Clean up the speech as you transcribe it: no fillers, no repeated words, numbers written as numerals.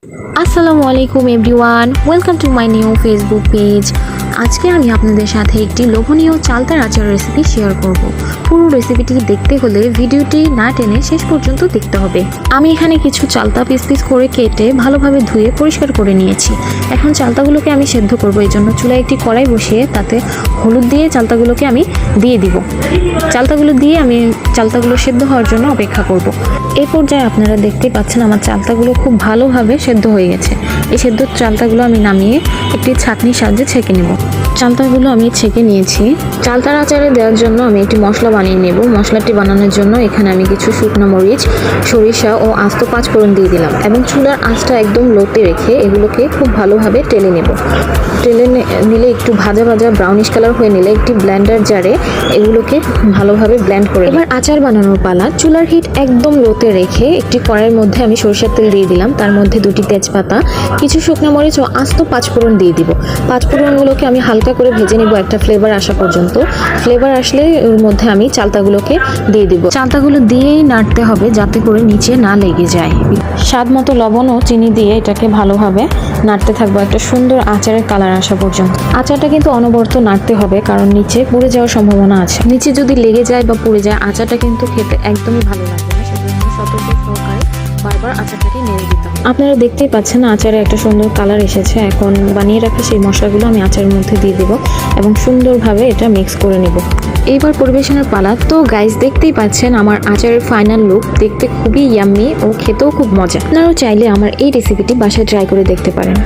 আসসালামু আলাইকুম everyone, welcome to my new Facebook page. আজকে আমি আপনাদের সাথে একটি লোভনীয় চালতার আচার রেসিপি শেয়ার করব। পুরো রেসিপিটি দেখতে হলে ভিডিওটি না টেনে শেষ পর্যন্ত দেখতে হবে। আমি এখানে কিছু চালতা পিস পিস করে কেটে ভালোভাবে ধুয়ে পরিষ্কার করে নিয়েছি। এখন চালতাগুলোকে আমি সেদ্ধ করব, এই জন্য চুলায় একটি কড়াই বসিয়ে তাতে হলুদ দিয়ে চালতাগুলোকে আমি দিয়ে দিব। চালতাগুলো দিয়ে আমি চালতাগুলো সেদ্ধ হওয়ার জন্য অপেক্ষা করব। এই পর্যায়ে আপনারা দেখতেই পাচ্ছেন আমার চালতাগুলো খুব ভালোভাবে সেদ্ধ হয়ে গেছে। এই সেদ্ধ চালতাগুলো আমি নামিয়ে একটি ছাঁকনির সাহায্যে ছেঁকে নেব। চালতাগুলো আমি ছেঁকে নিয়েছি। চালতার আচারে দেওয়ার জন্য আমি একটি মশলা বানিয়ে নেব। মশলাটি বানানোর জন্য এখানে আমি কিছু শুকনো মরিচ, সরিষা ও আস্ত পাঁচফোড়ন দিয়ে দিলাম এবং চুলার আঁচটা একদম লোতে রেখে এগুলোকে খুব ভালোভাবে টেলে নেব। টেলে নিলে একটু ভাজা ভাজা ব্রাউনিশ কালার হয়ে নিলে একটি ব্লেন্ডার জারে এগুলোকে ভালোভাবে ব্লেন্ড করে এবার আচার বানানোর পালা। চুলার হিট একদম লোতে রেখে একটি কড়াইয়ের মধ্যে আমি সরিষার তেল দিয়ে দিলাম। তার মধ্যে দুটি তেজপাতা, কিছু শুকনো মরিচ ও আস্ত পাঁচফোড়ন দিয়ে দিব। পাঁচফোড়নগুলোকে আমি হালকা করে ভেজে নিব একটা ফ্লেভার আসা পর্যন্ত। ফ্লেভার আসলে ওর মধ্যে আমি চালতাগুলোকে দিয়ে দিব। চালতাগুলো দিয়েই নাড়তে হবে যাতে করে নিচে না লেগে যায়। স্বাদ মতো লবণ ও চিনি দিয়ে এটাকে ভালোভাবে নাড়তে থাকবো একটা সুন্দর আচারের কালার আসা পর্যন্ত। আচারটা কিন্তু অনবরত নাড়তে হবে, কারণ নিচে পুড়ে যাওয়ার সম্ভাবনা আছে। নিচে যদি লেগে যায় বা পুড়ে যায় আচারটা কিন্তু খেতে একদমই ভালো লাগবে না, সেজন্য সতর্ক সহকারে বারবার আচারটাকে নেড়ে দিতে হবে। আপনারা দেখতেই পাচ্ছেন আচারে একটা সুন্দর কালার এসেছে। এখন বানিয়ে রাখা সেই মশলাগুলো আমি আচারের মধ্যে দিয়ে দেবো এবং সুন্দরভাবে এটা মিক্স করে নেব। এইবার পরিবেশনের পালা। তো গাইস, দেখতেই পাচ্ছেন আমার আচারের ফাইনাল লুক। দেখতে খুবই ইয়াম্মি ও খেতেও খুব মজা। আপনারাও চাইলে আমার এই রেসিপিটি বাসায় ট্রাই করে দেখতে পারেন।